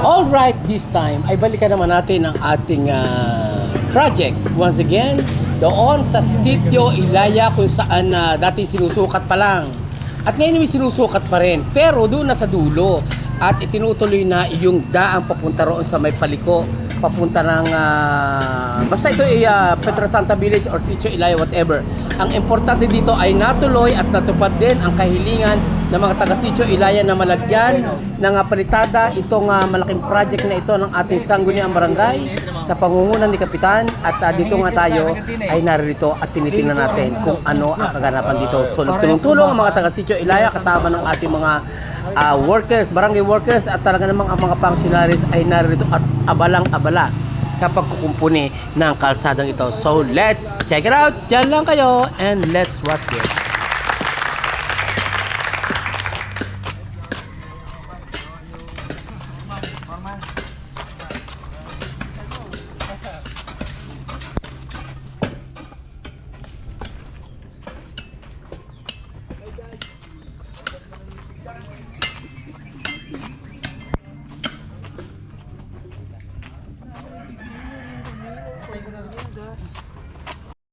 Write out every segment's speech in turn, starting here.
Alright, this time ay balikan naman natin ang ating project. Once again, doon sa Sitio Ilaya kung saan dati sinusukat pa lang. At ngayon may sinusukat pa rin, pero doon na sa dulo. At itinutuloy na yung daang papunta roon sa may paliko, papunta ng basta ito ay Pietrasanta Village or Sitio Ilaya, whatever. Ang importante dito ay natuloy at natupad din ang kahilingan ng mga taga Sitio Ilaya na malagyan ng palitada itong malaking project na ito ng ating sangguniang barangay sa pangungunan ni Kapitan. At dito nga tayo ay naririto at tinitingnan natin kung ano ang kaganapan dito. So nagtulong-tulong ang mga taga Sitio Ilaya kasama ng ating mga workers, barangay workers at talaga namang ang mga functionaries ay naririto at abalang-abala sa pagkukumpuni ng kalsadang ito. So let's check it out. Diyan lang kayo and let's watch this.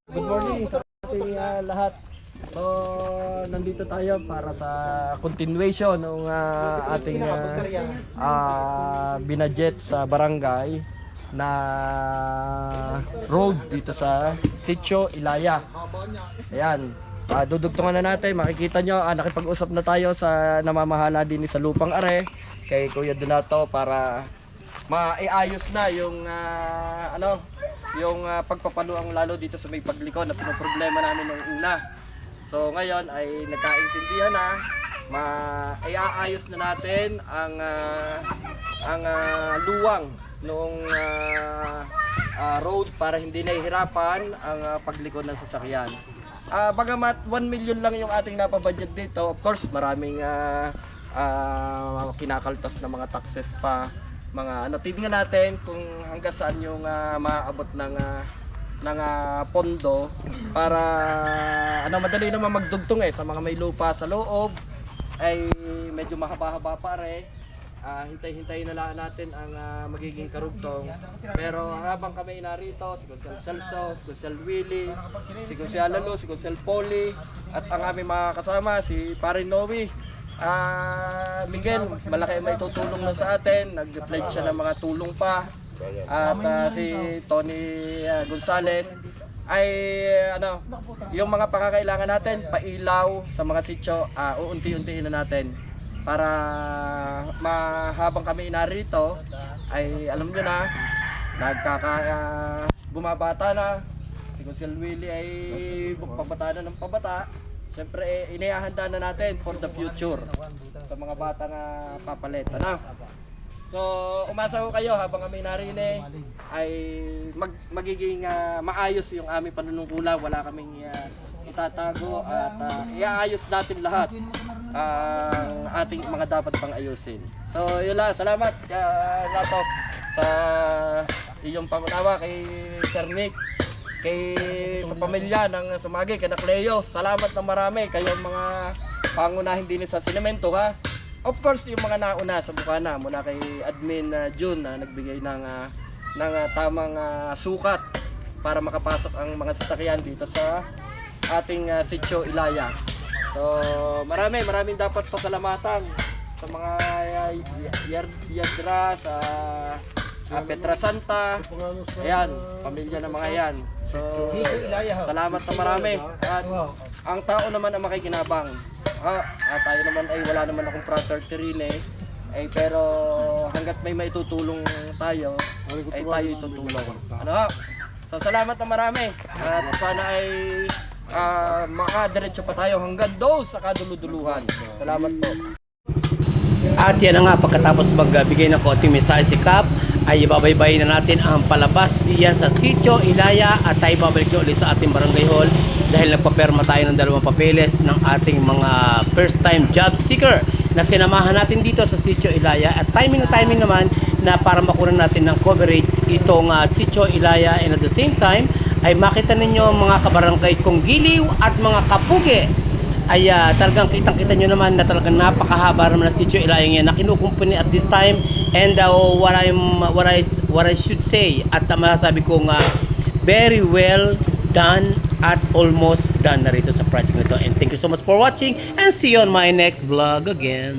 Good morning sa ating lahat. So, nandito tayo para sa continuation ng ating binadget sa barangay na road dito sa Sitio Ilaya. Ayan, dudugtungan na natin. Makikita nyo, nakipag-usap na tayo sa namamahala din sa lupang are kay Kuya Donato para maiayos na yung yung pagpapaluang lalo dito sa may pagliko na problema namin nung una. So ngayon ay nagkaintindihan na, iaayos na natin ang luwang nung road para hindi nahihirapan ang pagliko ng sasakyan. Bagamat 1 million lang yung ating napabudget dito, of course maraming kinakaltas na mga taxes pa, mga titingnan natin kung hanggang saan yung maaabot ng pondo para madali naman magdugtong sa mga may lupa sa loob ay medyo mahaba-haba pare. Hintay-hintayin na lang natin ang magiging karugtong. Pero habang kami narito, si Gonzalo Celso, si Gonzalo Willie, si Gonzalo Lalo, si Gonzalo Poli at ang aming mga kasama si Pare Noe, Miguel, malaki may tutulong lang sa atin. Nag-pledge siya ng mga tulong pa. At si Tony Gonzales ay yung mga pakakailangan natin, pailaw sa mga sitio, uunti-untiin na natin para habang kami narito ay alam nyo na bumabata na. Si Gonzalo Willie ay pabata na ng pabata. Siyempre, inihahanda na natin for the future sa mga batang papalit. So, umasa ko kayo habang kami narin ay magiging maayos yung aming panunungkulan. Wala kaming itatago at iaayos natin lahat ang ating mga dapat pang ayusin. So, yun lang. Salamat Nato sa iyong pangunawa kay Sir Nick, sa pamilya ng Sumagi, kay Cleo. Salamat na marami kayong mga pangunahin din sa sinemento ha. Of course yung mga nauna sa Bukana mula kay Admin June na nagbigay ng tamang sukat para makapasok ang mga sasakyan dito sa ating Sitio Ilaya. So maraming dapat pasalamatan sa mga Yadra, sa Pietrasanta, ayan, pamilya ng mga yan. So, salamat na marami. At ang tao naman ang makikinabang. At tayo naman ay wala naman akong property rin pero hanggat may maitutulong tayo, ay tayo itutulong. So, salamat na marami. At sana ay makadiretso pa tayo hanggang doon sa kaduluduluhan. Salamat po. At yan na nga, pagkatapos magbigay ng konting mensahe si Kap, ay ibabaybay na natin ang palabas diyan sa Sitio Ilaya at tayo babalik na ulit sa ating barangay hall dahil nagpaperma tayo ng 2 papeles ng ating mga first time job seeker na sinamahan natin dito sa Sitio Ilaya. At timing naman na para makuha natin ng coverage itong Sitio Ilaya, and at the same time ay makita ninyo mga kabarangay kong giliw at mga kapugi ay talagang kitang-kita nyo naman na talagang napakahaba naman na Sitio Ilaya ngayon na kinukumpuni at this time And what I should say at masasabi ko nga very well done at almost done na rito sa project nito. And thank you so much for watching and see you on my next vlog again.